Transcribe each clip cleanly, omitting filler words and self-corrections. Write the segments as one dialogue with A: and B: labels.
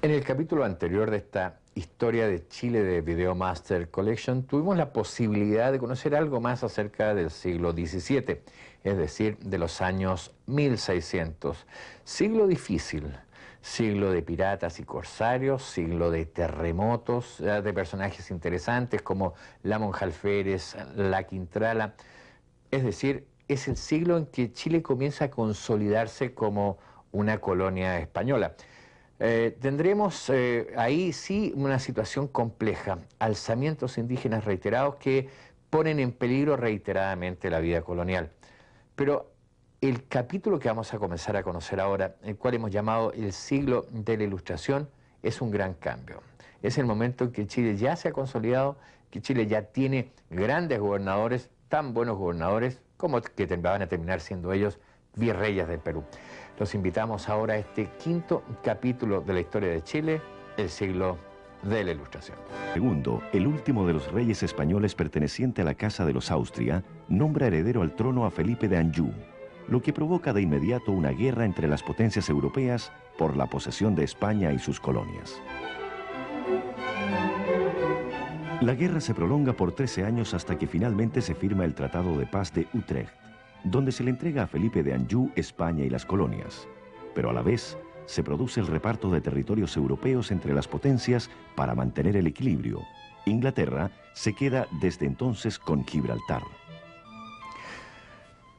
A: En el capítulo anterior de esta historia de Chile de Video Master Collection, tuvimos la posibilidad de conocer algo más acerca del siglo XVII, es decir, de los años 1600. Siglo difícil, siglo de piratas y corsarios, siglo de terremotos, de personajes interesantes como la monja Alférez, la Quintrala. Es decir, es el siglo en que Chile comienza a consolidarse como una colonia española. Tendremos ahí sí una situación compleja, alzamientos indígenas reiterados que ponen en peligro reiteradamente la vida colonial. Pero el capítulo que vamos a comenzar a conocer ahora, el cual hemos llamado el siglo de la Ilustración, es un gran cambio. Es el momento en que Chile ya se ha consolidado, que Chile ya tiene grandes gobernadores, tan buenos gobernadores como que van a terminar siendo ellos virreyes del Perú. Los invitamos ahora a este quinto capítulo de la historia de Chile, el siglo de la Ilustración.
B: Segundo, el último de los reyes españoles perteneciente a la Casa de los Austria, nombra heredero al trono a Felipe de Anjou, lo que provoca de inmediato una guerra entre las potencias europeas por la posesión de España y sus colonias. La guerra se prolonga por 13 años hasta que finalmente se firma el Tratado de Paz de Utrecht, donde se le entrega a Felipe de Anjou España y las colonias, pero a la vez se produce el reparto de territorios europeos entre las potencias para mantener el equilibrio. Inglaterra se queda desde entonces con Gibraltar.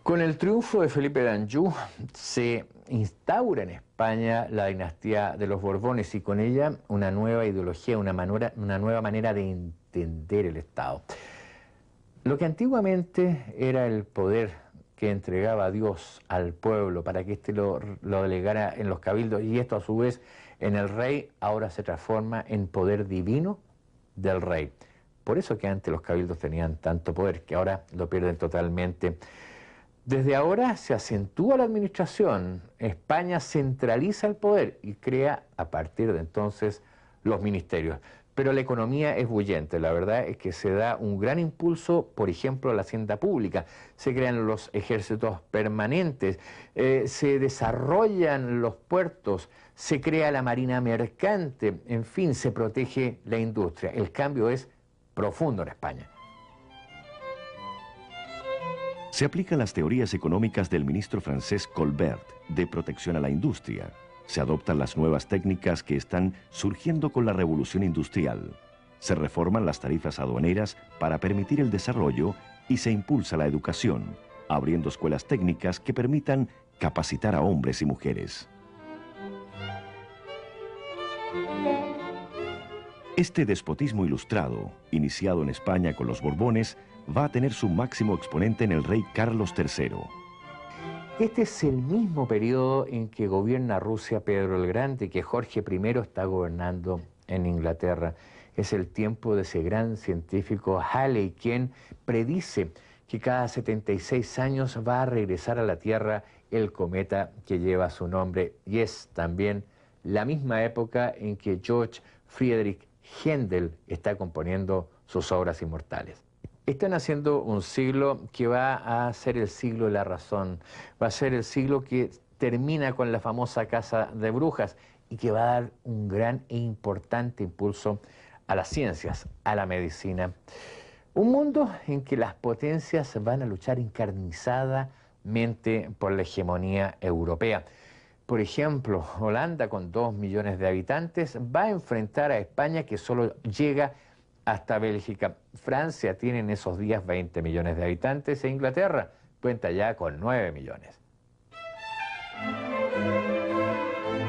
A: Con el triunfo de Felipe de Anjou se instaura en España la dinastía de los Borbones y con ella una nueva ideología, una nueva manera de entender el Estado. Lo que antiguamente era el poder que entregaba a Dios al pueblo para que éste lo delegara en los cabildos y esto a su vez en el rey, ahora se transforma en poder divino del rey. Por eso que antes los cabildos tenían tanto poder, que ahora lo pierden totalmente. Desde ahora se acentúa la administración, España centraliza el poder y crea a partir de entonces los ministerios. Pero la economía es bullente, la verdad es que se da un gran impulso, por ejemplo, a la hacienda pública, se crean los ejércitos permanentes, se desarrollan los puertos, se crea la marina mercante, en fin, se protege la industria. El cambio es profundo en España.
B: Se aplican las teorías económicas del ministro francés Colbert de protección a la industria. Se adoptan las nuevas técnicas que están surgiendo con la revolución industrial. Se reforman las tarifas aduaneras para permitir el desarrollo y se impulsa la educación, abriendo escuelas técnicas que permitan capacitar a hombres y mujeres. Este despotismo ilustrado, iniciado en España con los Borbones, va a tener su máximo exponente en el rey Carlos III.
A: Este es el mismo periodo en que gobierna Rusia Pedro el Grande, que Jorge I está gobernando en Inglaterra. Es el tiempo de ese gran científico Halley, quien predice que cada 76 años va a regresar a la Tierra el cometa que lleva su nombre. Y es también la misma época en que George Friedrich Händel está componiendo sus obras inmortales. Están haciendo un siglo que va a ser el siglo de la razón, va a ser el siglo que termina con la famosa casa de brujas y que va a dar un gran e importante impulso a las ciencias, a la medicina. Un mundo en que las potencias van a luchar encarnizadamente por la hegemonía europea. Por ejemplo, Holanda, con 2 millones de habitantes, va a enfrentar a España, que solo llega hasta Bélgica. Francia tiene en esos días 20 millones de habitantes e Inglaterra cuenta ya con 9 millones.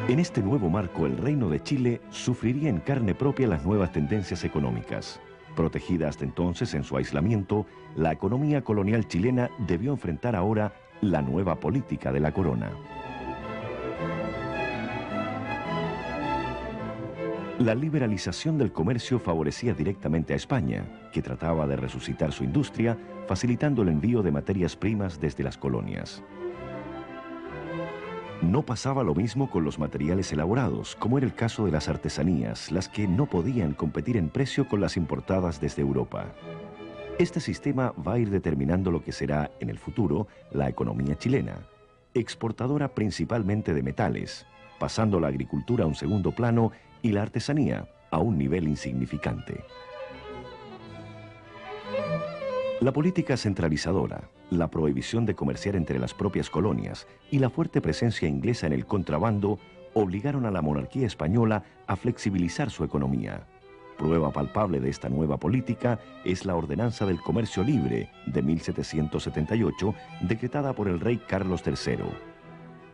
B: En este nuevo marco, el Reino de Chile sufriría en carne propia las nuevas tendencias económicas. Protegida hasta entonces en su aislamiento, la economía colonial chilena debió enfrentar ahora la nueva política de la corona. La liberalización del comercio favorecía directamente a España, que trataba de resucitar su industria, facilitando el envío de materias primas desde las colonias. No pasaba lo mismo con los materiales elaborados, como era el caso de las artesanías, las que no podían competir en precio con las importadas desde Europa. Este sistema va a ir determinando lo que será, en el futuro, la economía chilena, exportadora principalmente de metales, pasando la agricultura a un segundo plano y la artesanía a un nivel insignificante. La política centralizadora, la prohibición de comerciar entre las propias colonias y la fuerte presencia inglesa en el contrabando obligaron a la monarquía española a flexibilizar su economía. Prueba palpable de esta nueva política es la Ordenanza del Comercio Libre de 1778, decretada por el rey Carlos III.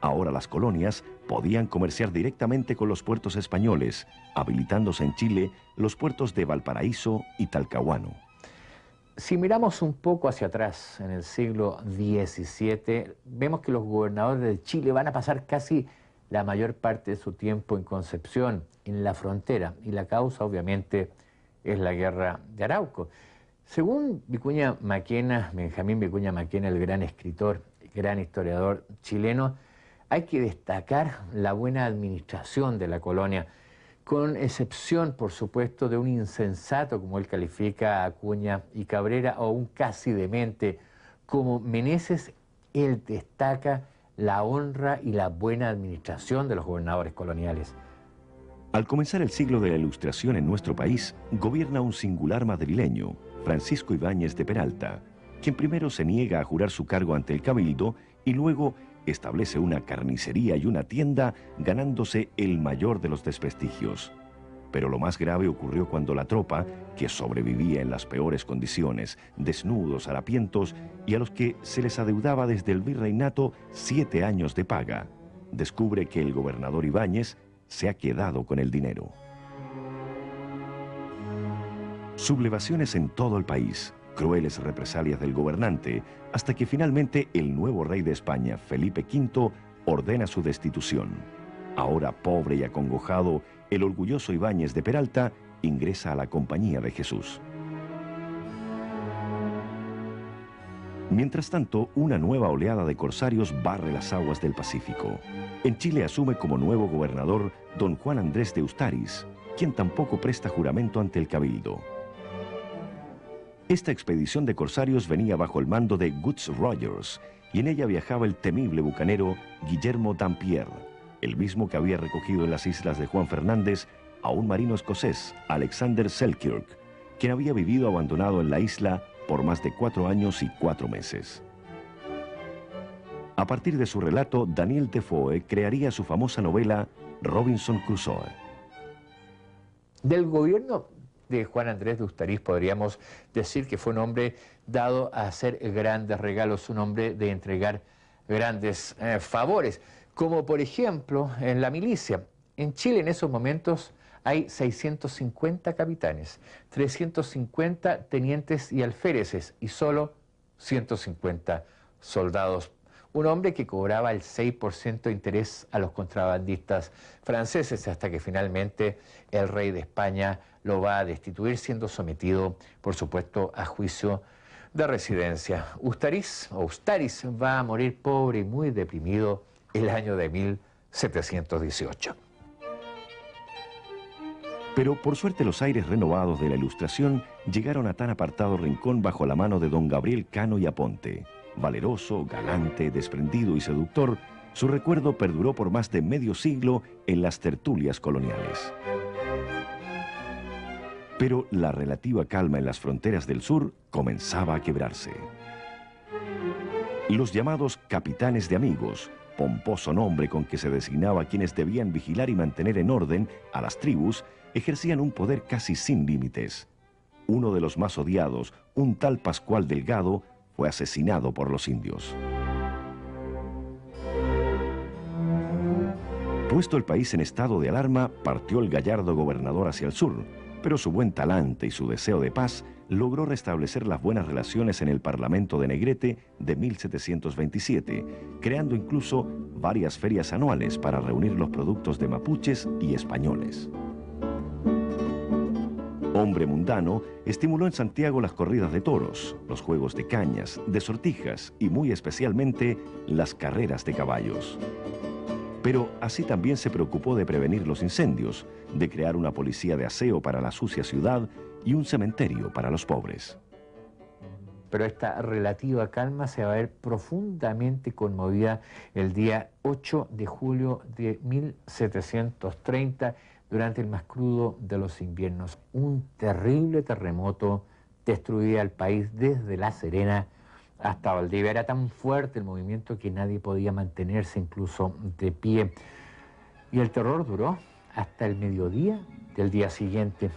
B: Ahora las colonias podían comerciar directamente con los puertos españoles, habilitándose en Chile los puertos de Valparaíso y Talcahuano.
A: Si miramos un poco hacia atrás, en el siglo XVII, vemos que los gobernadores de Chile van a pasar casi la mayor parte de su tiempo en Concepción, en la frontera, y la causa obviamente es la guerra de Arauco. Según Vicuña Maquena, Benjamín Vicuña Maquena, el gran escritor, gran historiador chileno, hay que destacar la buena administración de la colonia, con excepción, por supuesto, de un insensato, como él califica a Acuña y Cabrera, o un casi demente como Meneses. Él destaca la honra y la buena administración de los gobernadores coloniales.
B: Al comenzar el siglo de la Ilustración en nuestro país, gobierna un singular madrileño, Francisco Ibáñez de Peralta, quien primero se niega a jurar su cargo ante el Cabildo y luego establece una carnicería y una tienda, ganándose el mayor de los desprestigios. Pero lo más grave ocurrió cuando la tropa, que sobrevivía en las peores condiciones, desnudos, harapientos, y a los que se les adeudaba desde el virreinato 7 años de paga, descubre que el gobernador Ibáñez se ha quedado con el dinero. Sublevaciones en todo el país, crueles represalias del gobernante, hasta que finalmente el nuevo rey de España, Felipe V, ordena su destitución. Ahora pobre y acongojado, el orgulloso Ibáñez de Peralta ingresa a la Compañía de Jesús. Mientras tanto, una nueva oleada de corsarios barre las aguas del Pacífico. En Chile asume como nuevo gobernador don Juan Andrés de Ustaris, quien tampoco presta juramento ante el Cabildo. Esta expedición de corsarios venía bajo el mando de Guts Rogers, y en ella viajaba el temible bucanero Guillermo Dampier, el mismo que había recogido en las islas de Juan Fernández a un marino escocés, Alexander Selkirk, quien había vivido abandonado en la isla por más de 4 años y 4 meses. A partir de su relato, Daniel Defoe crearía su famosa novela Robinson Crusoe.
A: Del gobierno de Juan Andrés de Ustaris podríamos decir que fue un hombre dado a hacer grandes regalos, un hombre de entregar grandes favores, como por ejemplo en la milicia. En Chile en esos momentos hay 650 capitanes, 350 tenientes y alféreces y solo 150 soldados. Un hombre que cobraba el 6% de interés a los contrabandistas franceses, hasta que finalmente el rey de España lo va a destituir, siendo sometido, por supuesto, a juicio de residencia. Ustaris va a morir pobre y muy deprimido el año de 1718.
B: Pero por suerte los aires renovados de la Ilustración llegaron a tan apartado rincón bajo la mano de don Gabriel Cano y Aponte. Valeroso, galante, desprendido y seductor, su recuerdo perduró por más de medio siglo en las tertulias coloniales. Pero la relativa calma en las fronteras del sur comenzaba a quebrarse. Los llamados capitanes de amigos, pomposo nombre con que se designaba a quienes debían vigilar y mantener en orden a las tribus, ejercían un poder casi sin límites. Uno de los más odiados, un tal Pascual Delgado, fue asesinado por los indios. Puesto el país en estado de alarma, partió el gallardo gobernador hacia el sur, pero su buen talante y su deseo de paz logró restablecer las buenas relaciones en el Parlamento de Negrete de 1727, creando incluso varias ferias anuales para reunir los productos de mapuches y españoles. Hombre mundano, estimuló en Santiago las corridas de toros, los juegos de cañas, de sortijas y muy especialmente las carreras de caballos. Pero así también se preocupó de prevenir los incendios, de crear una policía de aseo para la sucia ciudad y un cementerio para los pobres.
A: Pero esta relativa calma se va a ver profundamente conmovida el día 8 de julio de 1730, durante el más crudo de los inviernos. Un terrible terremoto destruía el país desde La Serena hasta Valdivia. Era tan fuerte el movimiento que nadie podía mantenerse incluso de pie. Y el terror duró hasta el mediodía del día siguiente.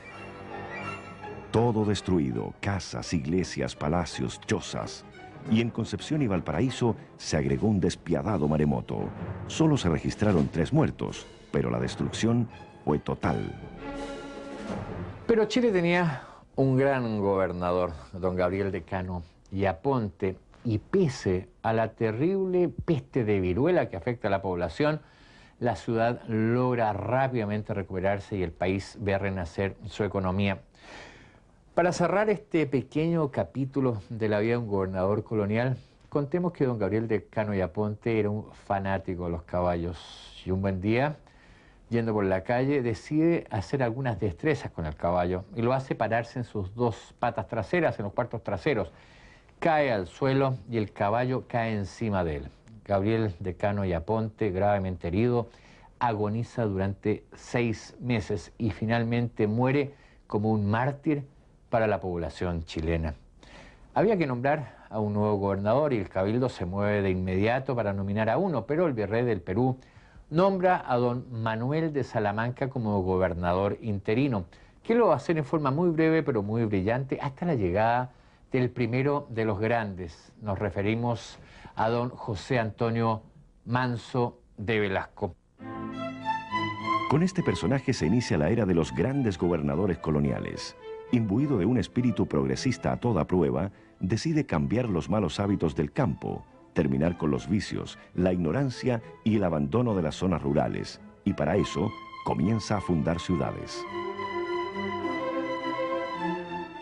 B: Todo destruido, casas, iglesias, palacios, chozas. Y en Concepción y Valparaíso se agregó un despiadado maremoto. Solo se registraron 3 muertos, pero la destrucción fue total.
A: Pero Chile tenía un gran gobernador, don Gabriel de Cano y Aponte, y pese a la terrible peste de viruela que afecta a la población, la ciudad logra rápidamente recuperarse y el país ve renacer su economía. Para cerrar este pequeño capítulo de la vida de un gobernador colonial, contemos que don Gabriel de Cano y Aponte era un fanático de los caballos y un buen día, yendo por la calle, decide hacer algunas destrezas con el caballo y lo hace pararse en sus 2 patas traseras, en los cuartos traseros. Cae al suelo y el caballo cae encima de él. Gabriel de Cano y Aponte, gravemente herido, agoniza durante 6 meses y finalmente muere como un mártir para la población chilena. Había que nombrar a un nuevo gobernador y el cabildo se mueve de inmediato para nominar a uno, pero el virrey del Perú nombra a don Manuel de Salamanca como gobernador interino, que lo va a hacer en forma muy breve pero muy brillante hasta la llegada del primero de los grandes. Nos referimos a don José Antonio Manso de Velasco.
B: Con este personaje se inicia la era de los grandes gobernadores coloniales. Imbuido de un espíritu progresista a toda prueba, decide cambiar los malos hábitos del campo, terminar con los vicios, la ignorancia y el abandono de las zonas rurales, y para eso comienza a fundar ciudades.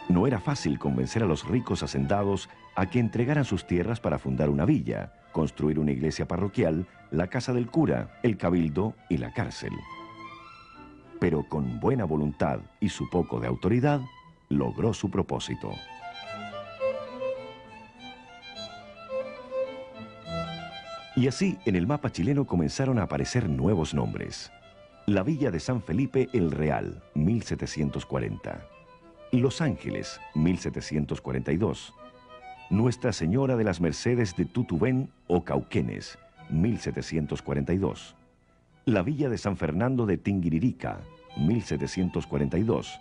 B: No era fácil convencer a los ricos hacendados a que entregaran sus tierras para fundar una villa, construir una iglesia parroquial, la casa del cura, el cabildo y la cárcel. Pero con buena voluntad y su poco de autoridad, logró su propósito. Y así, en el mapa chileno comenzaron a aparecer nuevos nombres. La villa de San Felipe el Real, 1740. Los Ángeles, 1742. Nuestra Señora de las Mercedes de Tutubén o Cauquenes, 1742. La villa de San Fernando de Tinguiririca, 1742.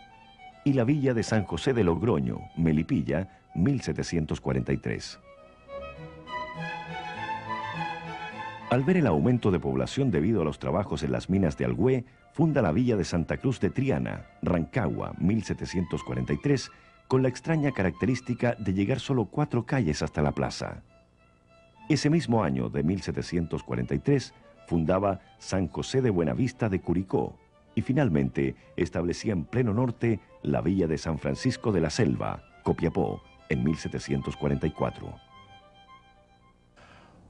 B: Y la villa de San José de Logroño, Melipilla, 1743. Al ver el aumento de población debido a los trabajos en las minas de Alhué, funda la villa de Santa Cruz de Triana, Rancagua, 1743, con la extraña característica de llegar solo 4 calles hasta la plaza. Ese mismo año de 1743, fundaba San José de Buenavista de Curicó y finalmente establecía en pleno norte la villa de San Francisco de la Selva, Copiapó, en 1744.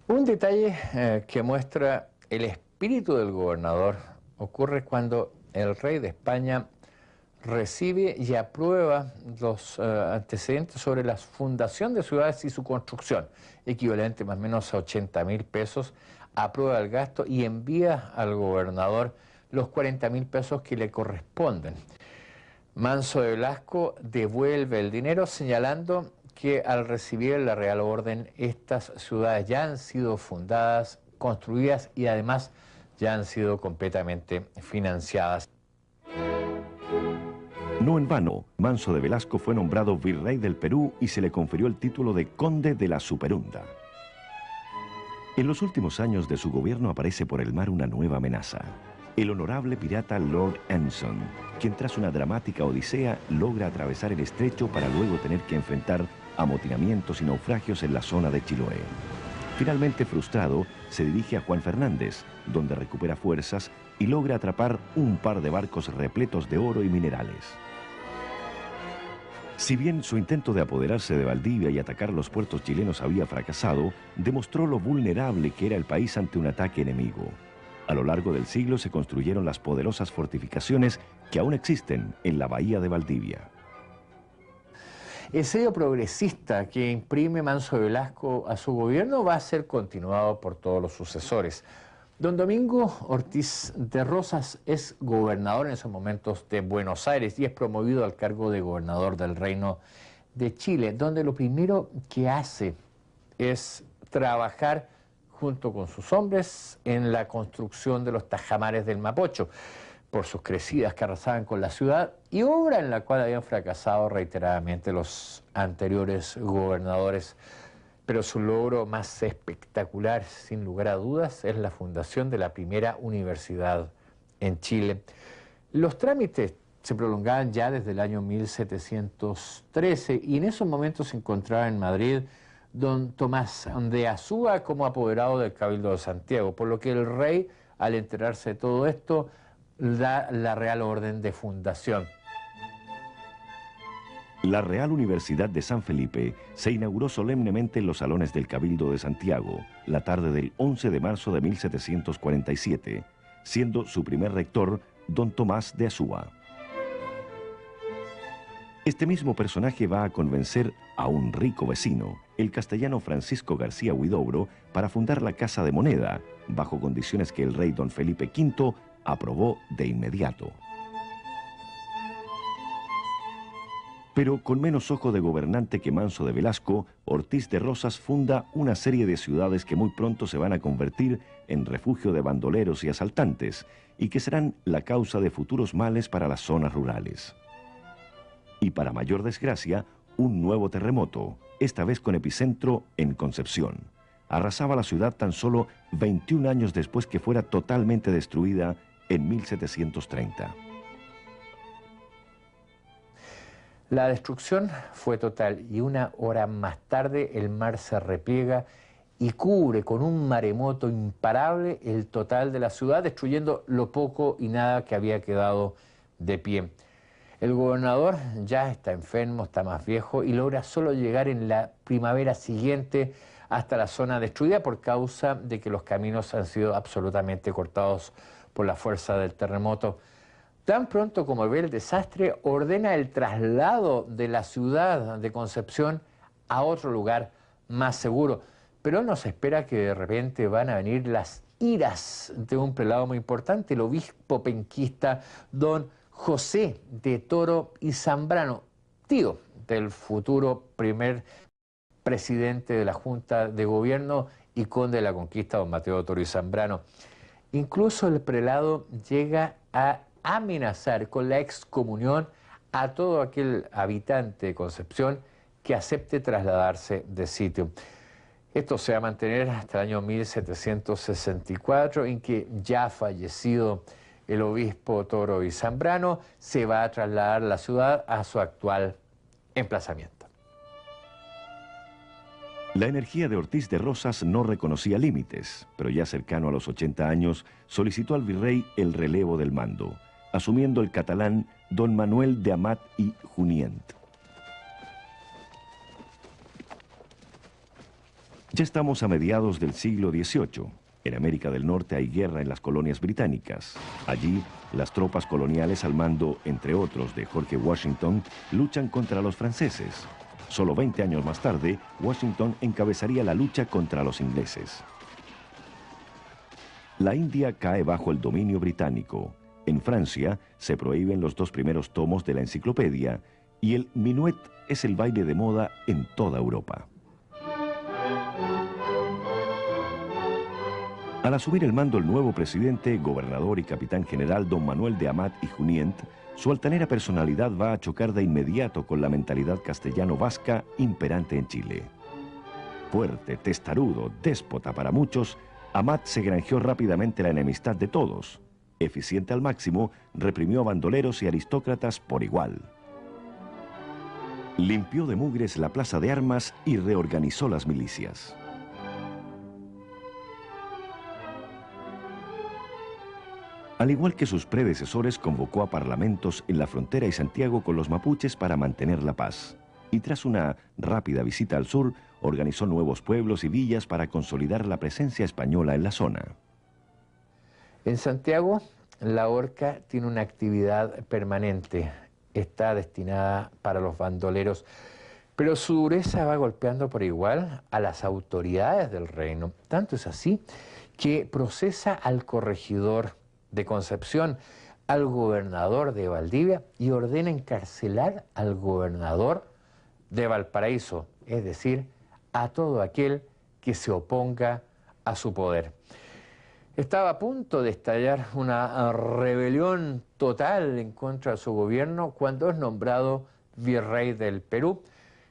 A: Un detalle que muestra el espíritu del gobernador ocurre cuando el rey de España recibe y aprueba los antecedentes sobre la fundación de ciudades y su construcción, equivalente más o menos a 80.000 pesos, aprueba el gasto y envía al gobernador los 40.000 pesos que le corresponden. Manso de Velasco devuelve el dinero señalando que al recibir la Real Orden, estas ciudades ya han sido fundadas, construidas y además ya han sido completamente financiadas.
B: No en vano, Manso de Velasco fue nombrado virrey del Perú y se le confirió el título de conde de la Superunda. En los últimos años de su gobierno aparece por el mar una nueva amenaza. El honorable pirata Lord Anson, quien tras una dramática odisea logra atravesar el estrecho para luego tener que enfrentar amotinamientos y naufragios en la zona de Chiloé. Finalmente frustrado, se dirige a Juan Fernández, donde recupera fuerzas y logra atrapar un par de barcos repletos de oro y minerales. Si bien su intento de apoderarse de Valdivia y atacar los puertos chilenos había fracasado, demostró lo vulnerable que era el país ante un ataque enemigo. A lo largo del siglo se construyeron las poderosas fortificaciones que aún existen en la bahía de Valdivia.
A: El sello progresista que imprime Manso de Velasco a su gobierno va a ser continuado por todos los sucesores. Don Domingo Ortiz de Rosas es gobernador en esos momentos de Buenos Aires y es promovido al cargo de gobernador del Reino de Chile, donde lo primero que hace es trabajar junto con sus hombres en la construcción de los tajamares del Mapocho, por sus crecidas que arrasaban con la ciudad, y obra en la cual habían fracasado reiteradamente los anteriores gobernadores. Pero su logro más espectacular, sin lugar a dudas, es la fundación de la primera universidad en Chile. Los trámites se prolongaban ya desde el año 1713 y en esos momentos se encontraba en Madrid don Tomás de Azúa como apoderado del Cabildo de Santiago, por lo que el rey, al enterarse de todo esto, da la Real Orden de Fundación.
B: La Real Universidad de San Felipe se inauguró solemnemente en los salones del Cabildo de Santiago la tarde del 11 de marzo de 1747, siendo su primer rector don Tomás de Azúa. Este mismo personaje va a convencer a un rico vecino, el castellano Francisco García Huidobro, para fundar la Casa de Moneda, bajo condiciones que el rey don Felipe V aprobó de inmediato. Pero con menos ojo de gobernante que Manso de Velasco, Ortiz de Rosas funda una serie de ciudades que muy pronto se van a convertir en refugio de bandoleros y asaltantes, y que serán la causa de futuros males para las zonas rurales. Y para mayor desgracia, un nuevo terremoto, esta vez con epicentro en Concepción. Arrasaba la ciudad tan solo 21 años después que fuera totalmente destruida en 1730.
A: La destrucción fue total y una hora más tarde el mar se repliega y cubre con un maremoto imparable el total de la ciudad, destruyendo lo poco y nada que había quedado de pie. El gobernador ya está enfermo, está más viejo y logra solo llegar en la primavera siguiente hasta la zona destruida por causa de que los caminos han sido absolutamente cortados por la fuerza del terremoto. Tan pronto como ve el desastre, ordena el traslado de la ciudad de Concepción a otro lugar más seguro. Pero no se espera que de repente van a venir las iras de un prelado muy importante, el obispo penquista don José de Toro y Zambrano, tío del futuro primer presidente de la Junta de Gobierno y conde de la Conquista, don Mateo Toro y Zambrano. Incluso el prelado llega a amenazar con la excomunión a todo aquel habitante de Concepción que acepte trasladarse de sitio. Esto se va a mantener hasta el año 1764, en que ya fallecido el obispo Toro y Zambrano, se va a trasladar la ciudad a su actual emplazamiento.
B: La energía de Ortiz de Rosas no reconocía límites, pero ya cercano a los 80 años solicitó al virrey el relevo del mando, asumiendo el catalán don Manuel de Amat y Juníent. Ya estamos a mediados del siglo XVIII. En América del Norte hay guerra en las colonias británicas. Allí, las tropas coloniales al mando, entre otros, de George Washington, luchan contra los franceses. Solo 20 años más tarde, Washington encabezaría la lucha contra los ingleses. La India cae bajo el dominio británico. En Francia se prohíben los 2 primeros tomos de la enciclopedia y el minuet es el baile de moda en toda Europa. Al asumir el mando el nuevo presidente, gobernador y capitán general don Manuel de Amat y Juníent, su altanera personalidad va a chocar de inmediato con la mentalidad castellano-vasca imperante en Chile. Fuerte, testarudo, déspota para muchos, Amat se granjeó rápidamente la enemistad de todos. Eficiente al máximo, reprimió a bandoleros y aristócratas por igual. Limpió de mugres la plaza de armas y reorganizó las milicias. Al igual que sus predecesores, convocó a parlamentos en la frontera y Santiago con los mapuches para mantener la paz. Y tras una rápida visita al sur, organizó nuevos pueblos y villas para consolidar la presencia española en la zona.
A: En Santiago, la horca tiene una actividad permanente. Está destinada para los bandoleros, pero su dureza va golpeando por igual a las autoridades del reino. Tanto es así que procesa al corregidor de Concepción, al gobernador de Valdivia y ordena encarcelar al gobernador de Valparaíso, es decir, a todo aquel que se oponga a su poder. Estaba a punto de estallar una rebelión total en contra de su gobierno cuando es nombrado virrey del Perú,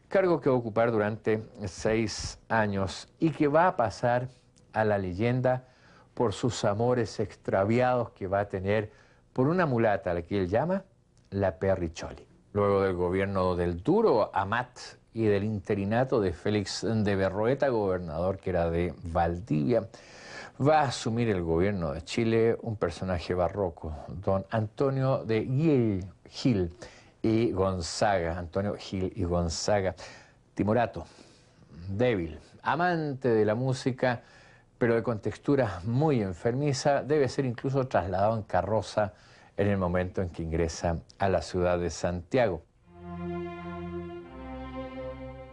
A: cargo que va a ocupar durante 6 años y que va a pasar a la leyenda por sus amores extraviados que va a tener por una mulata a la que él llama la Perricholi. Luego del gobierno del duro Amat y del interinato de Félix de Berroeta, gobernador que era de Valdivia, va a asumir el gobierno de Chile un personaje barroco, don Antonio de Gil y Gonzaga, Antonio Gil y Gonzaga, timorato, débil, amante de la música, pero de contextura muy enfermiza, debe ser incluso trasladado en carroza en el momento en que ingresa a la ciudad de Santiago.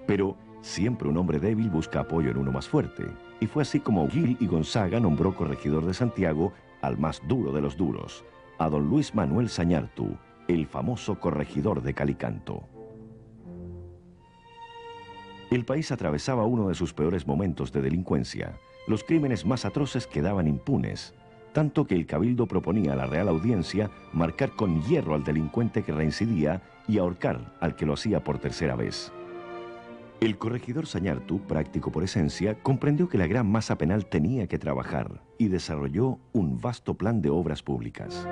B: Pero siempre un hombre débil busca apoyo en uno más fuerte, y fue así como Gil y Gonzaga nombró corregidor de Santiago al más duro de los duros, a don Luis Manuel Zañartu, el famoso corregidor de Calicanto. El país atravesaba uno de sus peores momentos de delincuencia. Los crímenes más atroces quedaban impunes, tanto que el Cabildo proponía a la Real Audiencia marcar con hierro al delincuente que reincidía y ahorcar al que lo hacía por tercera vez. El corregidor Zañartu, práctico por esencia, comprendió que la gran masa penal tenía que trabajar y desarrolló un vasto plan de obras públicas.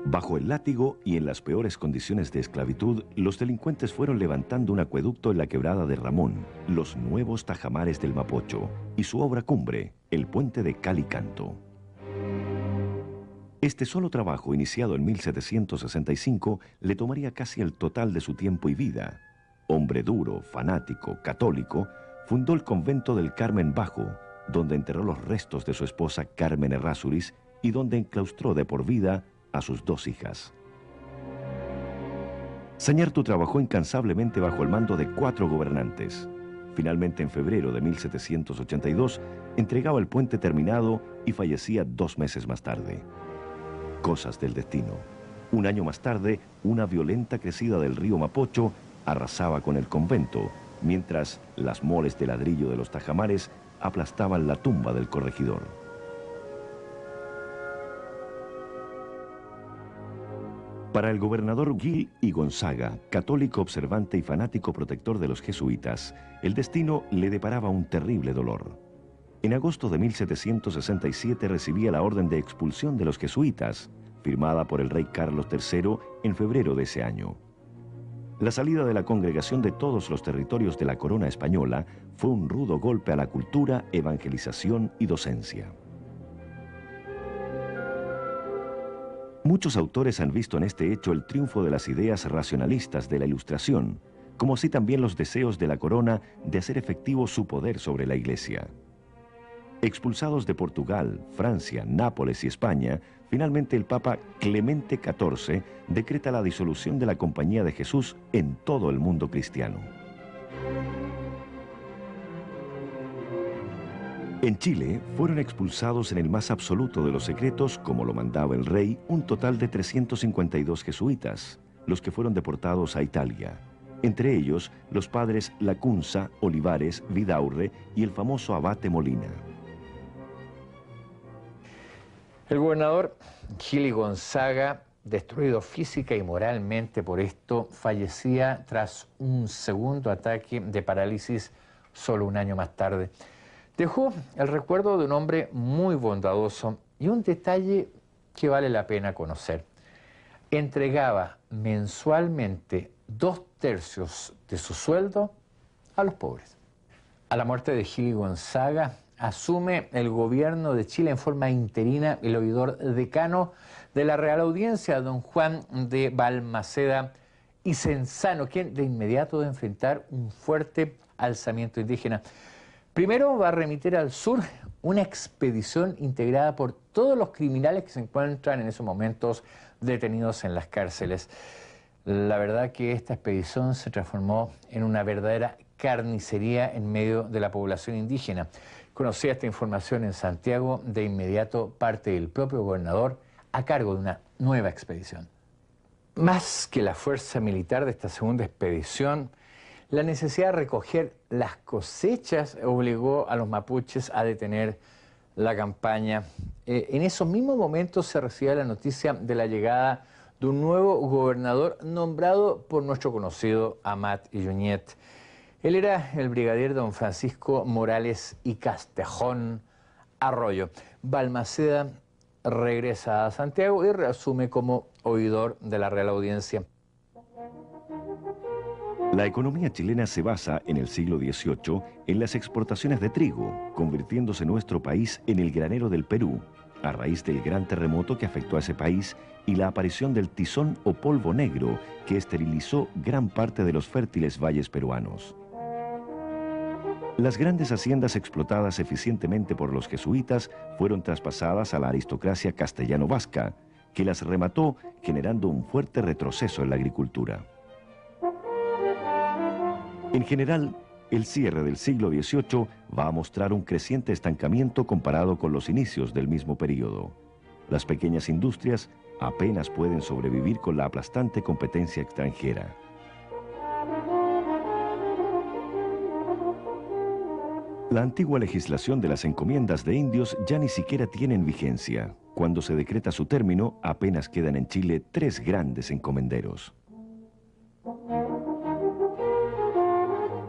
B: Bajo el látigo y en las peores condiciones de esclavitud, los delincuentes fueron levantando un acueducto en la quebrada de Ramón, los nuevos tajamares del Mapocho, y su obra cumbre, el puente de Calicanto. Este solo trabajo, iniciado en 1765, le tomaría casi el total de su tiempo y vida. Hombre duro, fanático, católico, fundó el convento del Carmen Bajo, donde enterró los restos de su esposa Carmen Errázuriz y donde enclaustró de por vida a sus 2 hijas. Zañartu trabajó incansablemente bajo el mando de 4 gobernantes. Finalmente, en febrero de 1782, entregaba el puente terminado y fallecía 2 meses más tarde. Cosas del destino. Un año más tarde, una violenta crecida del río Mapocho arrasaba con el convento, mientras las moles de ladrillo de los tajamares aplastaban la tumba del corregidor. Para el gobernador Gil y Gonzaga, católico observante y fanático protector de los jesuitas, el destino le deparaba un terrible dolor. En agosto de 1767 recibía la orden de expulsión de los jesuitas, firmada por el rey Carlos III en febrero de ese año. La salida de la congregación de todos los territorios de la corona española fue un rudo golpe a la cultura, evangelización y docencia. Muchos autores han visto en este hecho el triunfo de las ideas racionalistas de la Ilustración, como así también los deseos de la corona de hacer efectivo su poder sobre la Iglesia. Expulsados de Portugal, Francia, Nápoles y España, finalmente el Papa Clemente XIV decreta la disolución de la Compañía de Jesús en todo el mundo cristiano. En Chile fueron expulsados en el más absoluto de los secretos, como lo mandaba el rey, un total de 352 jesuitas, los que fueron deportados a Italia. Entre ellos, los padres Lacunza, Olivares, Vidaurre y el famoso abate Molina.
A: El gobernador Gil y Gonzaga, destruido física y moralmente por esto, fallecía tras un segundo ataque de parálisis solo un año más tarde. Dejó el recuerdo de un hombre muy bondadoso y un detalle que vale la pena conocer. Entregaba mensualmente 2/3 de su sueldo a los pobres. A la muerte de Gil y Gonzaga, asume el gobierno de Chile en forma interina el oidor decano de la Real Audiencia, don Juan de Balmaceda y Cenzano, quien de inmediato va a enfrentar un fuerte alzamiento indígena. Primero va a remitir al sur una expedición integrada por todos los criminales que se encuentran en esos momentos detenidos en las cárceles. La verdad que esta expedición se transformó en una verdadera carnicería en medio de la población indígena. Conocía esta información en Santiago, de inmediato parte del propio gobernador a cargo de una nueva expedición. Más que la fuerza militar de esta segunda expedición, la necesidad de recoger las cosechas obligó a los mapuches a detener la campaña. En esos mismos momentos se recibía la noticia de la llegada de un nuevo gobernador nombrado por nuestro conocido Amat Illuñet. Él era el brigadier don Francisco Morales y Castejón Arroyo. Balmaceda regresa a Santiago y reasume como oidor de la Real Audiencia.
B: La economía chilena se basa en el siglo XVIII en las exportaciones de trigo, convirtiéndose nuestro país en el granero del Perú, a raíz del gran terremoto que afectó a ese país y la aparición del tizón o polvo negro que esterilizó gran parte de los fértiles valles peruanos. Las grandes haciendas explotadas eficientemente por los jesuitas fueron traspasadas a la aristocracia castellano-vasca, que las remató generando un fuerte retroceso en la agricultura. En general, el cierre del siglo XVIII va a mostrar un creciente estancamiento comparado con los inicios del mismo periodo. Las pequeñas industrias apenas pueden sobrevivir con la aplastante competencia extranjera. La antigua legislación de las encomiendas de indios ya ni siquiera tienen vigencia. Cuando se decreta su término, apenas quedan en Chile 3 grandes encomenderos.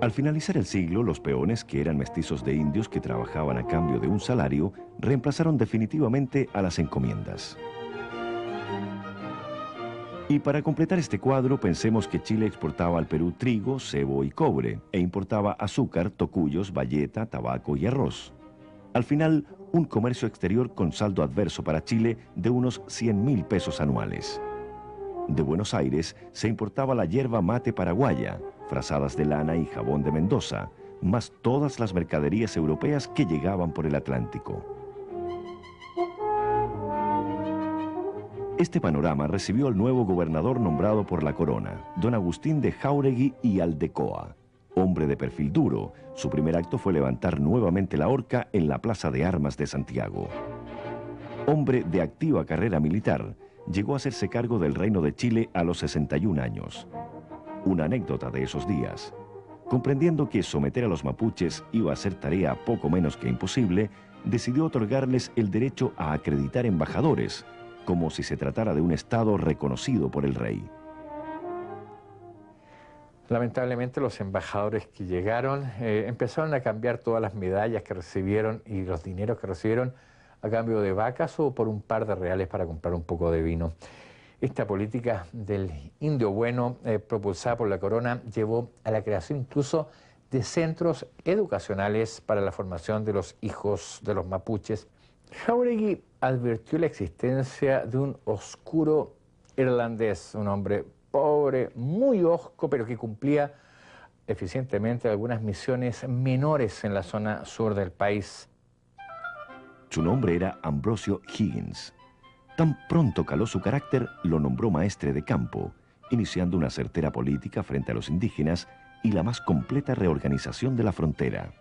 B: Al finalizar el siglo, los peones, que eran mestizos de indios que trabajaban a cambio de un salario, reemplazaron definitivamente a las encomiendas. Y para completar este cuadro, pensemos que Chile exportaba al Perú trigo, cebo y cobre, e importaba azúcar, tocuyos, bayeta, tabaco y arroz. Al final, un comercio exterior con saldo adverso para Chile de unos 100.000 pesos anuales. De Buenos Aires se importaba la yerba mate paraguaya, frazadas de lana y jabón de Mendoza, más todas las mercaderías europeas que llegaban por el Atlántico. Este panorama recibió al nuevo gobernador nombrado por la corona, don Agustín de Jáuregui y Aldecoa. Hombre de perfil duro, su primer acto fue levantar nuevamente la horca en la Plaza de Armas de Santiago. Hombre de activa carrera militar, llegó a hacerse cargo del Reino de Chile a los 61 años. Una anécdota de esos días. Comprendiendo que someter a los mapuches iba a ser tarea poco menos que imposible, decidió otorgarles el derecho a acreditar embajadores, como si se tratara de un estado reconocido por el rey.
A: Lamentablemente los embajadores que llegaron empezaron a cambiar todas las medallas que recibieron y los dineros que recibieron a cambio de vacas o por un par de reales para comprar un poco de vino. Esta política del indio bueno propulsada por la corona llevó a la creación incluso de centros educacionales para la formación de los hijos de los mapuches. Jáuregui advirtió la existencia de un oscuro irlandés, un hombre pobre, muy hosco, pero que cumplía eficientemente algunas misiones menores en la zona sur del país.
B: Su nombre era Ambrosio Higgins. Tan pronto caló su carácter, lo nombró maestre de campo, iniciando una certera política frente a los indígenas y la más completa reorganización de la frontera.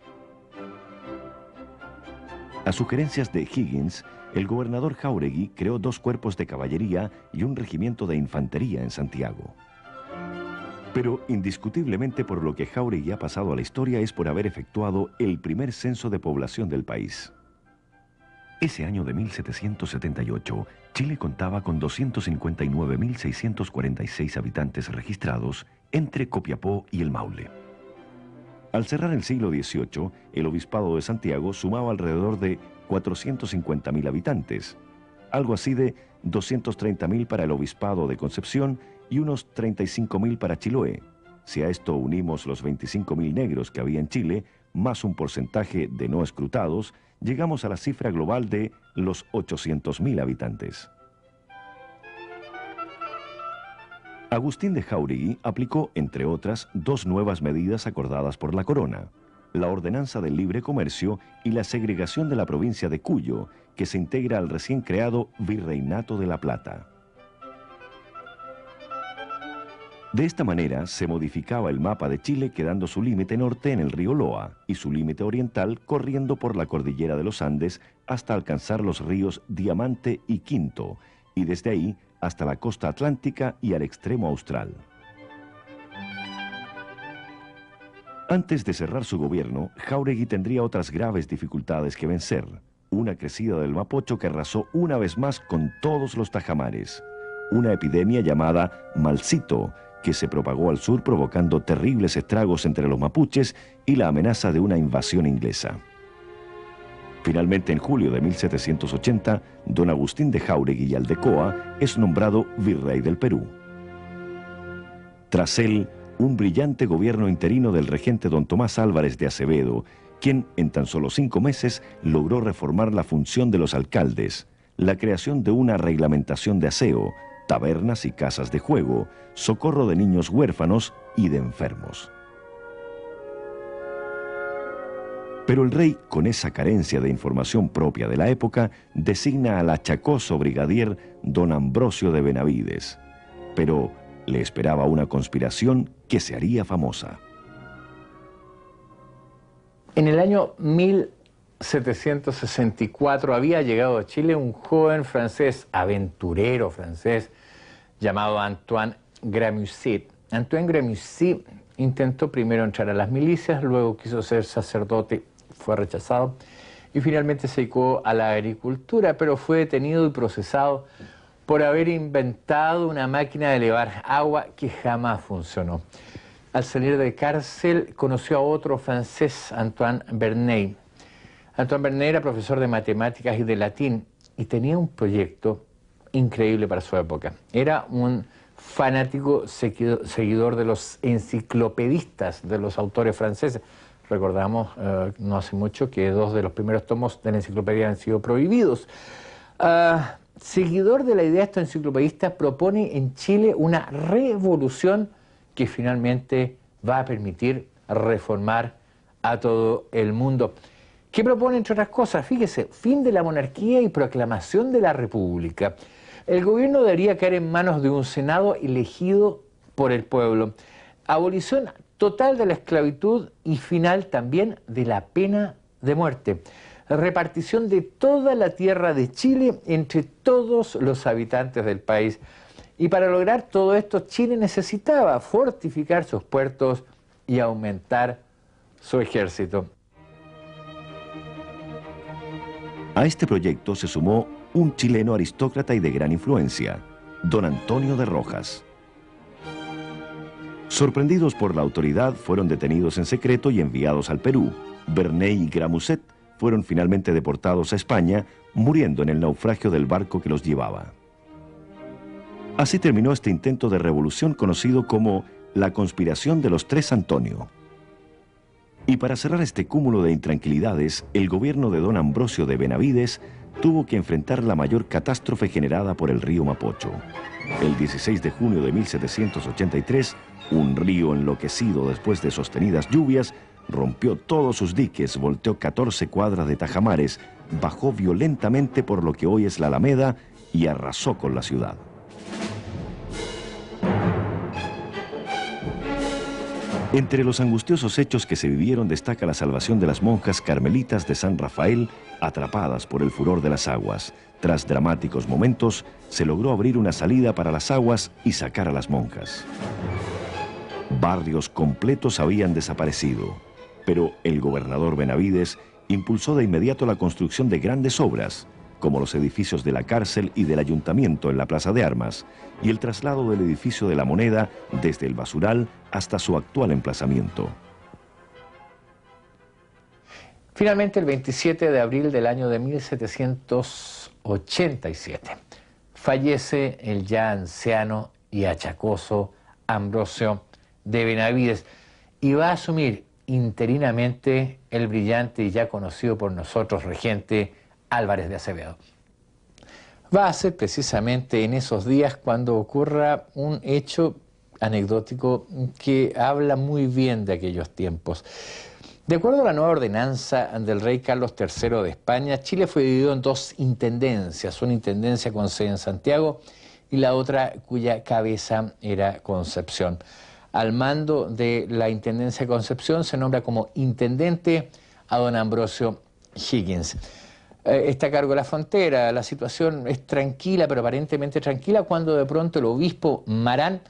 B: A sugerencias de Higgins, el gobernador Jáuregui creó 2 cuerpos de caballería y un regimiento de infantería en Santiago. Pero indiscutiblemente por lo que Jáuregui ha pasado a la historia es por haber efectuado el primer censo de población del país. Ese año de 1778, Chile contaba con 259.646 habitantes registrados entre Copiapó y el Maule. Al cerrar el siglo XVIII, el obispado de Santiago sumaba alrededor de 450.000 habitantes, algo así de 230.000 para el obispado de Concepción y unos 35.000 para Chiloé. Si a esto unimos los 25.000 negros que había en Chile, más un porcentaje de no escrutados, llegamos a la cifra global de los 800.000 habitantes. Agustín de Jáuregui aplicó, entre otras, 2 nuevas medidas acordadas por la corona: la Ordenanza del Libre Comercio y la segregación de la provincia de Cuyo, que se integra al recién creado Virreinato de La Plata. De esta manera se modificaba el mapa de Chile, quedando su límite norte en el río Loa y su límite oriental corriendo por la cordillera de los Andes hasta alcanzar los ríos Diamante y Quinto, y desde ahí hasta la costa atlántica y al extremo austral. Antes de cerrar su gobierno, Jáuregui tendría otras graves dificultades que vencer. Una crecida del Mapocho que arrasó una vez más con todos los tajamares. Una epidemia llamada Malcito, que se propagó al sur provocando terribles estragos entre los mapuches y la amenaza de una invasión inglesa. Finalmente, en julio de 1780, don Agustín de Jáuregui y Aldecoa es nombrado virrey del Perú. Tras él, un brillante gobierno interino del regente don Tomás Álvarez de Acevedo, quien en tan solo 5 meses logró reformar la función de los alcaldes, la creación de una reglamentación de aseo, tabernas y casas de juego, socorro de niños huérfanos y de enfermos. Pero el rey, con esa carencia de información propia de la época, designa al achacoso brigadier don Ambrosio de Benavides. Pero le esperaba una conspiración que se haría famosa.
A: En el año 1764 había llegado a Chile un joven francés, aventurero francés, llamado Antoine Gramusset. Antoine Gramusset intentó primero entrar a las milicias, luego quiso ser sacerdote, fue rechazado, y finalmente se dedicó a la agricultura, pero fue detenido y procesado por haber inventado una máquina de elevar agua que jamás funcionó. Al salir de cárcel, conoció a otro francés, Antoine Bernet. Antoine Bernet era profesor de matemáticas y de latín y tenía un proyecto increíble para su época. Era un fanático seguidor de los enciclopedistas, de los autores franceses. Recordamos no hace mucho que 2 de los primeros tomos de la enciclopedia han sido prohibidos. Seguidor de la idea de estos enciclopedistas, propone en Chile una revolución que finalmente va a permitir reformar a todo el mundo. ¿Qué propone, entre otras cosas? Fíjese, fin de la monarquía y proclamación de la república. El gobierno debería caer en manos de un senado elegido por el pueblo. Abolición total de la esclavitud y final también de la pena de muerte. Repartición de toda la tierra de Chile entre todos los habitantes del país. Y para lograr todo esto, Chile necesitaba fortificar sus puertos y aumentar su ejército.
B: A este proyecto se sumó un chileno aristócrata y de gran influencia, don Antonio de Rojas. Sorprendidos por la autoridad, fueron detenidos en secreto y enviados al Perú. Bernet y Gramusset fueron finalmente deportados a España, muriendo en el naufragio del barco que los llevaba. Así terminó este intento de revolución conocido como la conspiración de los Tres Antonio. Y para cerrar este cúmulo de intranquilidades, el gobierno de don Ambrosio de Benavides tuvo que enfrentar la mayor catástrofe generada por el río Mapocho. El 16 de junio de 1783, un río enloquecido después de sostenidas lluvias, rompió todos sus diques, volteó 14 cuadras de tajamares, bajó violentamente por lo que hoy es la Alameda y arrasó con la ciudad. Entre los angustiosos hechos que se vivieron destaca la salvación de las monjas carmelitas de San Rafael, atrapadas por el furor de las aguas. Tras dramáticos momentos, se logró abrir una salida para las aguas y sacar a las monjas. Barrios completos habían desaparecido, pero el gobernador Benavides impulsó de inmediato la construcción de grandes obras, como los edificios de la cárcel y del ayuntamiento en la Plaza de Armas, y el traslado del edificio de la Moneda desde el basural hasta su actual emplazamiento.
A: Finalmente, el 27 de abril del año de 1787, fallece el ya anciano y achacoso Ambrosio de Benavides y va a asumir interinamente el brillante y ya conocido por nosotros regente Álvarez de Acevedo. Va a ser precisamente en esos días cuando ocurra un hecho anecdótico que habla muy bien de aquellos tiempos. De acuerdo a la nueva ordenanza del rey Carlos III de España, Chile fue dividido en 2 intendencias, una intendencia con sede en Santiago y la otra cuya cabeza era Concepción. Al mando de la Intendencia de Concepción se nombra como intendente a don Ambrosio Higgins. Está a cargo de la frontera, la situación es tranquila, pero aparentemente tranquila, cuando de pronto el obispo Marán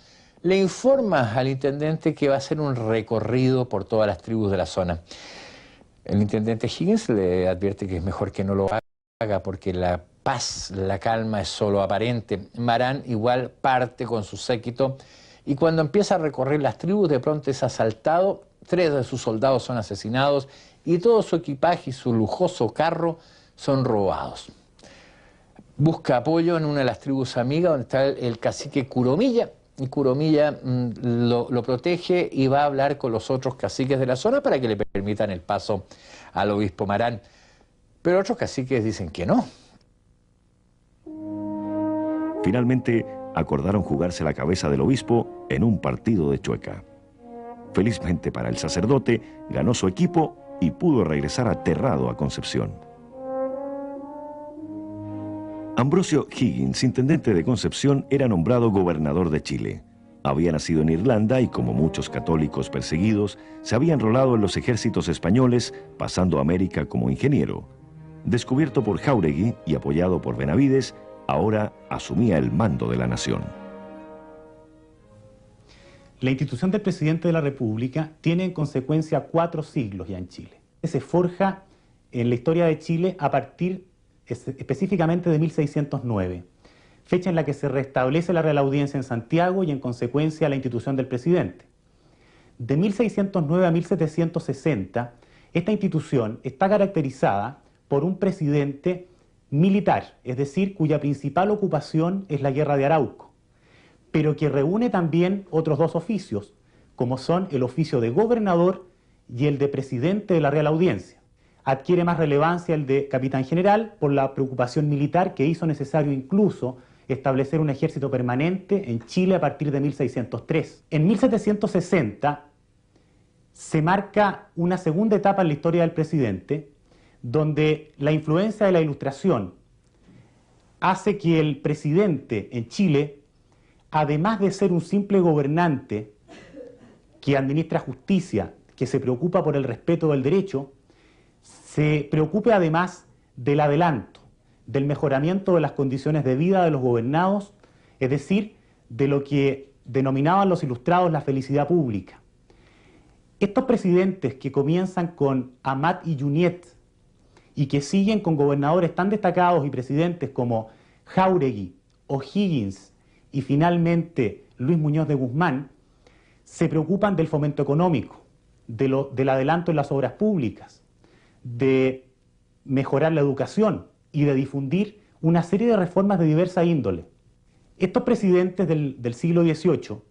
A: le informa al intendente que va a hacer un recorrido por todas las tribus de la zona. El intendente Higgins le advierte que es mejor que no lo haga porque la paz, la calma es solo aparente. Marán igual parte con su séquito y cuando empieza a recorrer las tribus de pronto es asaltado, 3 de sus soldados son asesinados y todo su equipaje y su lujoso carro son robados. Busca apoyo en una de las tribus amigas donde está el cacique Curomilla. Y Curomilla lo protege y va a hablar con los otros caciques de la zona para que le permitan el paso al obispo Marán. Pero otros caciques dicen que no.
B: Finalmente, acordaron jugarse la cabeza del obispo en un partido de chueca. Felizmente para el sacerdote, ganó su equipo y pudo regresar aterrado a Concepción. Ambrosio Higgins, intendente de Concepción, era nombrado gobernador de Chile. Había nacido en Irlanda y, como muchos católicos perseguidos, se había enrolado en los ejércitos españoles, pasando a América como ingeniero. Descubierto por Jáuregui y apoyado por Benavides, ahora asumía el mando de la nación.
C: La institución del presidente de la República tiene en consecuencia 4 siglos ya en Chile. Se forja en la historia de Chile a partir específicamente de 1609, fecha en la que se restablece la Real Audiencia en Santiago y en consecuencia la institución del presidente. De 1609 a 1760, esta institución está caracterizada por un presidente militar, es decir, cuya principal ocupación es la guerra de Arauco, pero que reúne también otros 2 oficios, como son el oficio de gobernador y el de presidente de la Real Audiencia. Adquiere más relevancia el de capitán general por la preocupación militar que hizo necesario incluso establecer un ejército permanente en Chile a partir de 1603. En 1760 se marca una segunda etapa en la historia del presidente, donde la influencia de la Ilustración hace que el presidente en Chile, además de ser un simple gobernante que administra justicia, que se preocupa por el respeto del derecho, se preocupe además del adelanto, del mejoramiento de las condiciones de vida de los gobernados, es decir, de lo que denominaban los ilustrados la felicidad pública. Estos presidentes que comienzan con Amat y Junyent y que siguen con gobernadores tan destacados y presidentes como Jáuregui, O'Higgins y finalmente Luis Muñoz de Guzmán, se preocupan del fomento económico, del adelanto en las obras públicas, de mejorar la educación y de difundir una serie de reformas de diversa índole. Estos presidentes del siglo XVIII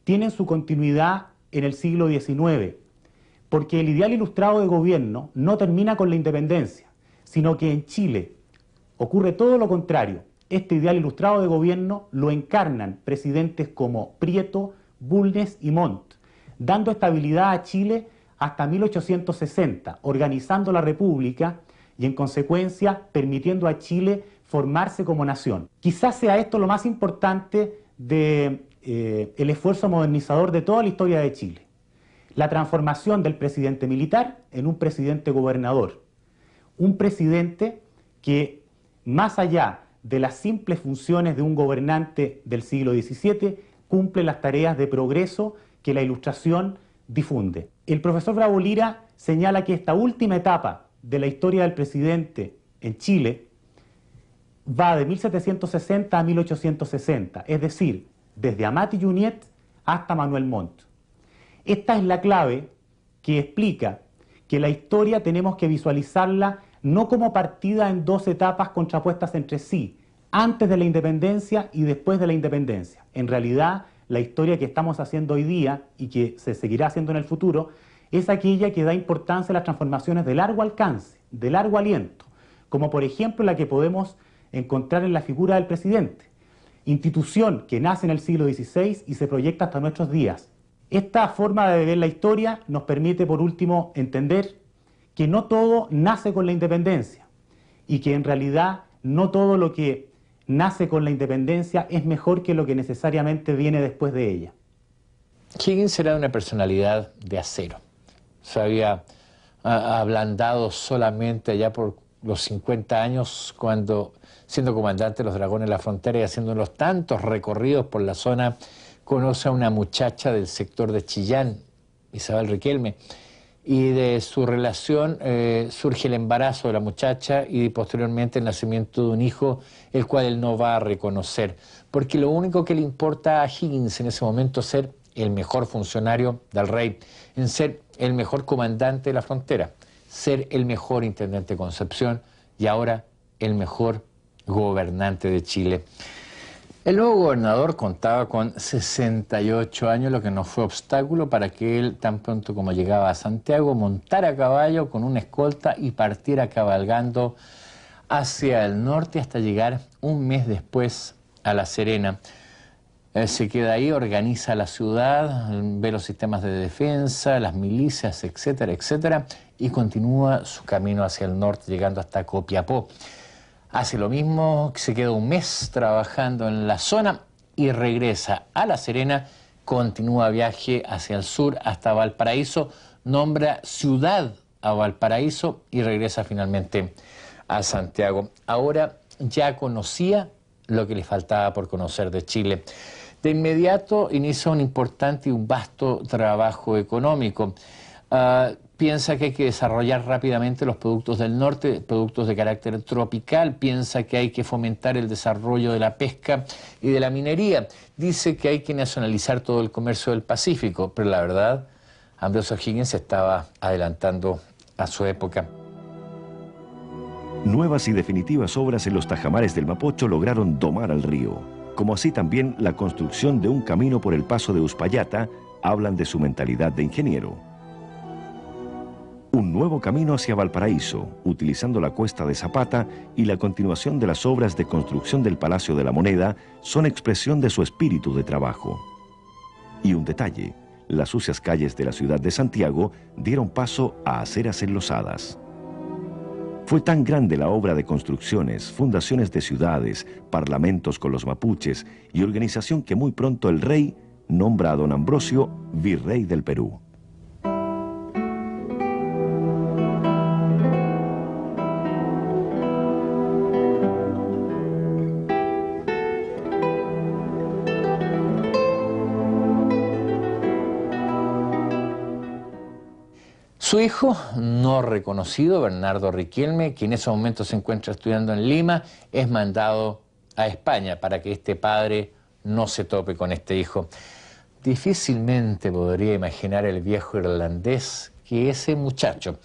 C: tienen su continuidad en el siglo XIX, porque el ideal ilustrado de gobierno no termina con la independencia, sino que en Chile ocurre todo lo contrario. Este ideal ilustrado de gobierno lo encarnan presidentes como Prieto, Bulnes y Montt, dando estabilidad a Chile hasta 1860, organizando la República y en consecuencia permitiendo a Chile formarse como nación. Quizás sea esto lo más importante del esfuerzo modernizador de toda la historia de Chile. La transformación del presidente militar en un presidente gobernador. Un presidente que, más allá de las simples funciones de un gobernante del siglo XVII, cumple las tareas de progreso que la Ilustración difunde. El profesor Bravo Lira señala que esta última etapa de la historia del presidente en Chile va de 1760 a 1860, es decir, desde Amat y Junyent hasta Manuel Montt. Esta es la clave que explica que la historia tenemos que visualizarla no como partida en 2 etapas contrapuestas entre sí, antes de la independencia y después de la independencia. En realidad, la historia que estamos haciendo hoy día y que se seguirá haciendo en el futuro es aquella que da importancia a las transformaciones de largo alcance, de largo aliento, como por ejemplo la que podemos encontrar en la figura del presidente, institución que nace en el siglo XVI y se proyecta hasta nuestros días. Esta forma de ver la historia nos permite, por último, entender que no todo nace con la independencia y que en realidad no todo lo que nace con la independencia es mejor que lo que necesariamente viene después de ella.
A: Higgins era una personalidad de acero. Se había ablandado solamente allá por los 50 años cuando, siendo comandante de los Dragones de la Frontera y haciendo los tantos recorridos por la zona, conoce a una muchacha del sector de Chillán, Isabel Riquelme, y de su relación surge el embarazo de la muchacha y posteriormente el nacimiento de un hijo, el cual él no va a reconocer, porque lo único que le importa a Higgins en ese momento es ser el mejor funcionario del rey, en ser el mejor comandante de la frontera, ser el mejor intendente de Concepción y ahora el mejor gobernante de Chile. El nuevo gobernador contaba con 68 años, lo que no fue obstáculo para que él, tan pronto como llegaba a Santiago, montara a caballo con una escolta y partiera cabalgando hacia el norte hasta llegar un mes después a La Serena. Él se queda ahí, organiza la ciudad, ve los sistemas de defensa, las milicias, etcétera, etcétera, y continúa su camino hacia el norte, llegando hasta Copiapó. Hace lo mismo, se queda un mes trabajando en la zona y regresa a La Serena, continúa viaje hacia el sur hasta Valparaíso, nombra ciudad a Valparaíso y regresa finalmente a Santiago. Ahora ya conocía lo que le faltaba por conocer de Chile. De inmediato inicia un importante y un vasto trabajo económico. Piensa que hay que desarrollar rápidamente los productos del norte, productos de carácter tropical. Piensa que hay que fomentar el desarrollo de la pesca y de la minería. Dice que hay que nacionalizar todo el comercio del Pacífico, pero la verdad, Ambrosio Higgins se estaba adelantando a su época.
B: Nuevas y definitivas obras en los tajamares del Mapocho lograron domar al río, como así también la construcción de un camino por el paso de Uspallata. Hablan de su mentalidad de ingeniero. Un nuevo camino hacia Valparaíso, utilizando la cuesta de Zapata, y la continuación de las obras de construcción del Palacio de la Moneda son expresión de su espíritu de trabajo. Y un detalle, las sucias calles de la ciudad de Santiago dieron paso a aceras enlosadas. Fue tan grande la obra de construcciones, fundaciones de ciudades, parlamentos con los mapuches y organización que muy pronto el rey nombra a don Ambrosio virrey del Perú.
A: Su hijo, no reconocido, Bernardo Riquelme, que en ese momento se encuentra estudiando en Lima, es mandado a España para que este padre no se tope con este hijo. Difícilmente podría imaginar el viejo irlandés que ese muchacho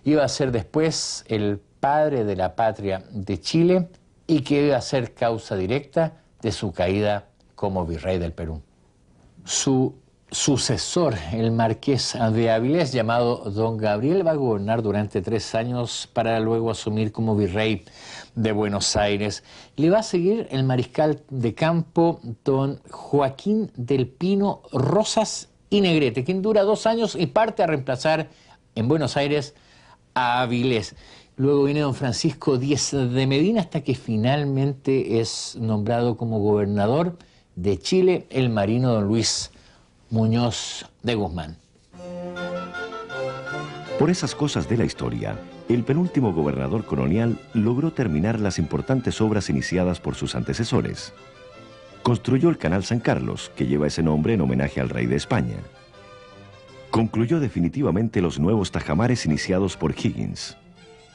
A: iba a ser después el padre de la patria de Chile y que iba a ser causa directa de su caída como virrey del Perú. Su sucesor, el marqués de Avilés, llamado don Gabriel, va a gobernar durante 3 años para luego asumir como virrey de Buenos Aires. Le va a seguir el mariscal de campo don Joaquín del Pino Rosas y Negrete, quien dura 2 años y parte a reemplazar en Buenos Aires a Avilés. Luego viene don Francisco Díez de Medina hasta que finalmente es nombrado como gobernador de Chile el marino don Luis Muñoz de Guzmán.
B: Por esas cosas de la historia, el penúltimo gobernador colonial logró terminar las importantes obras iniciadas por sus antecesores. Construyó el Canal San Carlos, que lleva ese nombre en homenaje al rey de España. Concluyó definitivamente los nuevos tajamares iniciados por Higgins.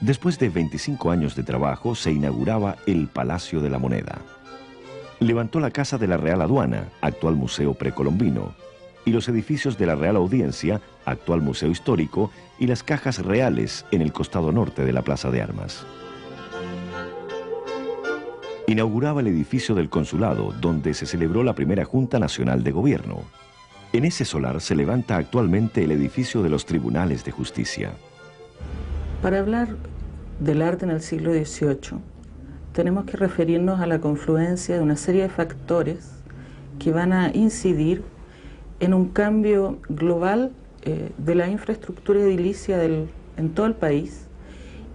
B: Después de 25 años de trabajo, se inauguraba el Palacio de la Moneda. Levantó la Casa de la Real Aduana, actual Museo Precolombino, y los edificios de la Real Audiencia, actual Museo Histórico, y las Cajas Reales en el costado norte de la Plaza de Armas. Inauguraba el edificio del Consulado, donde se celebró la primera Junta Nacional de Gobierno. En ese solar se levanta actualmente el edificio de los Tribunales de Justicia.
D: Para hablar del arte en el siglo XVIII, tenemos que referirnos a la confluencia de una serie de factores que van a incidir en un cambio global de la infraestructura edilicia en todo el país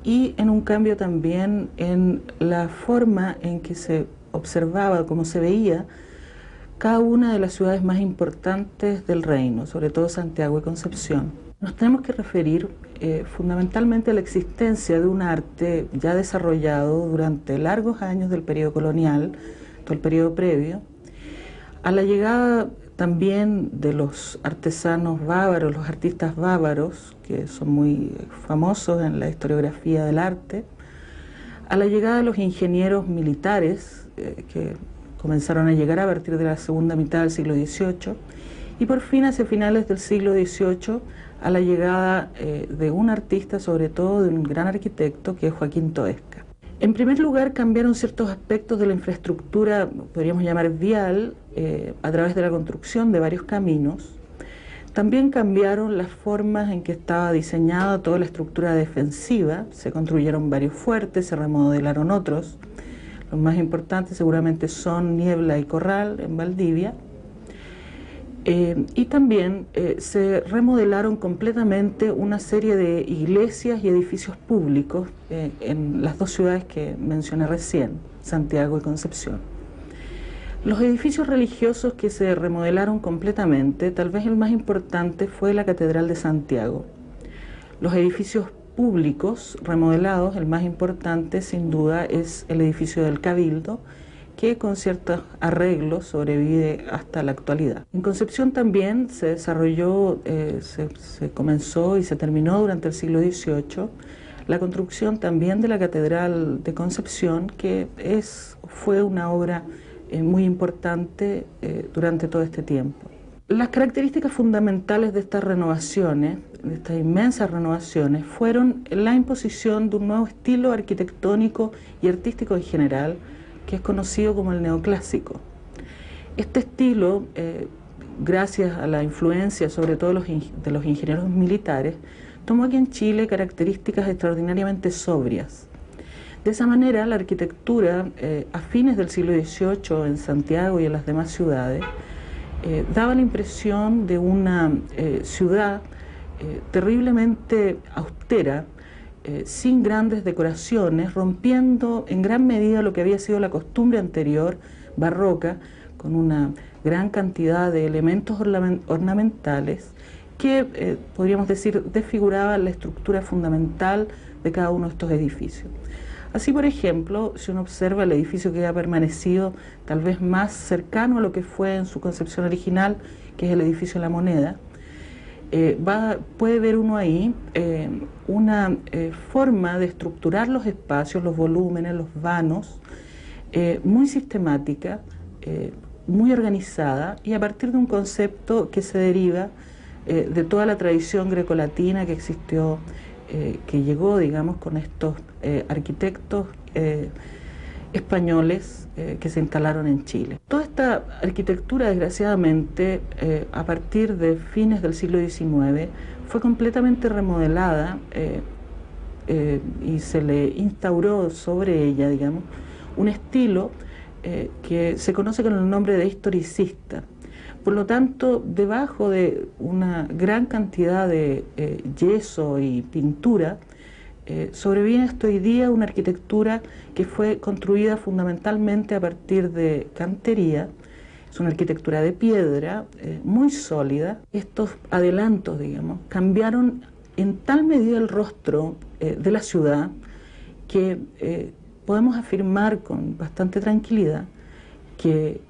D: y en un cambio también en la forma en que se observaba, cómo se veía cada una de las ciudades más importantes del reino, sobre todo Santiago y Concepción. Nos tenemos que referir fundamentalmente a la existencia de un arte ya desarrollado durante largos años del periodo colonial, todo el periodo previo, a la llegada también de los artesanos bávaros, los artistas bávaros, que son muy famosos en la historiografía del arte, a la llegada de los ingenieros militares, que comenzaron a llegar a partir de la segunda mitad del siglo XVIII, y por fin hacia finales del siglo XVIII a la llegada de un artista, sobre todo de un gran arquitecto, que es Joaquín Toesca. En primer lugar, cambiaron ciertos aspectos de la infraestructura, podríamos llamar vial, a través de la construcción de varios caminos. También cambiaron las formas en que estaba diseñada toda la estructura defensiva, se construyeron varios fuertes, se remodelaron otros. Los más importantes seguramente son Niebla y Corral en Valdivia. Y también se remodelaron completamente una serie de iglesias y edificios públicos en las dos ciudades que mencioné recién, Santiago y Concepción. Los edificios religiosos que se remodelaron completamente, tal vez el más importante fue la Catedral de Santiago. Los edificios públicos remodelados, el más importante sin duda es el edificio del Cabildo, que con ciertos arreglos sobrevive hasta la actualidad. En Concepción también se desarrolló, se comenzó y se terminó durante el siglo XVIII la construcción también de la Catedral de Concepción, que fue una obra muy importante durante todo este tiempo. Las características fundamentales de estas renovaciones, de estas inmensas renovaciones, fueron la imposición de un nuevo estilo arquitectónico y artístico en general, que es conocido como el neoclásico. Este estilo, gracias a la influencia sobre todo de los ingenieros militares, tomó aquí en Chile características extraordinariamente sobrias. De esa manera, la arquitectura a fines del siglo XVIII en Santiago y en las demás ciudades daba la impresión de una ciudad terriblemente austera, sin grandes decoraciones, rompiendo en gran medida lo que había sido la costumbre anterior, barroca, con una gran cantidad de elementos ornamentales que, podríamos decir, desfiguraban la estructura fundamental de cada uno de estos edificios. Así, por ejemplo, si uno observa el edificio que ha permanecido tal vez más cercano a lo que fue en su concepción original, que es el edificio La Moneda, puede ver uno ahí una forma de estructurar los espacios, los volúmenes, los vanos, muy sistemática, muy organizada y a partir de un concepto que se deriva de toda la tradición grecolatina que existió, que llegó, digamos, con estos arquitectos españoles que se instalaron en Chile. Toda esta arquitectura, desgraciadamente, a partir de fines del siglo XIX, fue completamente remodelada y se le instauró sobre ella, digamos, un estilo que se conoce con el nombre de historicista. Por lo tanto, debajo de una gran cantidad de yeso y pintura, sobreviene hasta hoy día una arquitectura que fue construida fundamentalmente a partir de cantería. Es una arquitectura de piedra muy sólida. Estos adelantos, digamos, cambiaron en tal medida el rostro de la ciudad que podemos afirmar con bastante tranquilidad que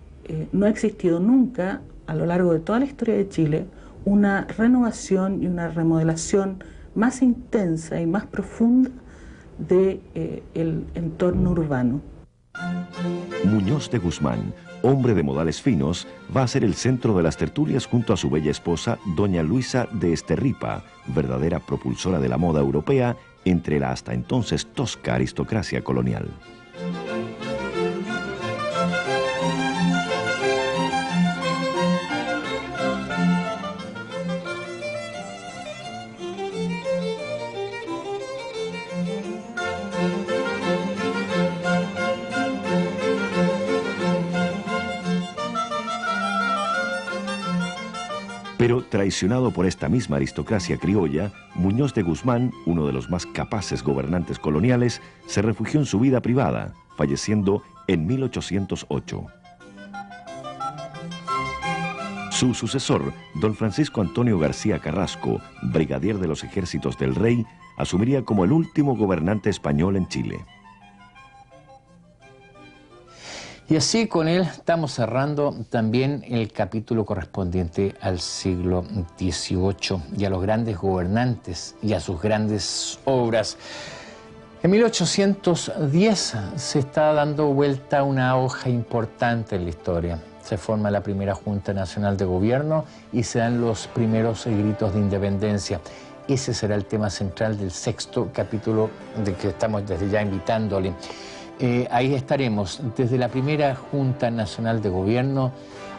D: no ha existido nunca a lo largo de toda la historia de Chile una renovación y una remodelación más intensa y más profunda del entorno urbano.
B: Muñoz de Guzmán, hombre de modales finos, va a ser el centro de las tertulias junto a su bella esposa, doña Luisa de Esterripa, verdadera propulsora de la moda europea entre la hasta entonces tosca aristocracia colonial. Pero traicionado por esta misma aristocracia criolla, Muñoz de Guzmán, uno de los más capaces gobernantes coloniales, se refugió en su vida privada, falleciendo en 1808. Su sucesor, don Francisco Antonio García Carrasco, brigadier de los ejércitos del rey, asumiría como el último gobernante español en Chile.
A: Y así con él estamos cerrando también el capítulo correspondiente al siglo XVIII y a los grandes gobernantes y a sus grandes obras. En 1810 se está dando vuelta una hoja importante en la historia. Se forma la primera Junta Nacional de Gobierno y se dan los primeros gritos de independencia. Ese será el tema central del sexto capítulo de que estamos desde ya invitándole. Ahí estaremos desde la primera Junta Nacional de Gobierno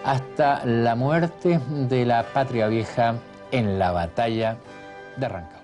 A: hasta la muerte de la Patria Vieja en la batalla de Rancagua.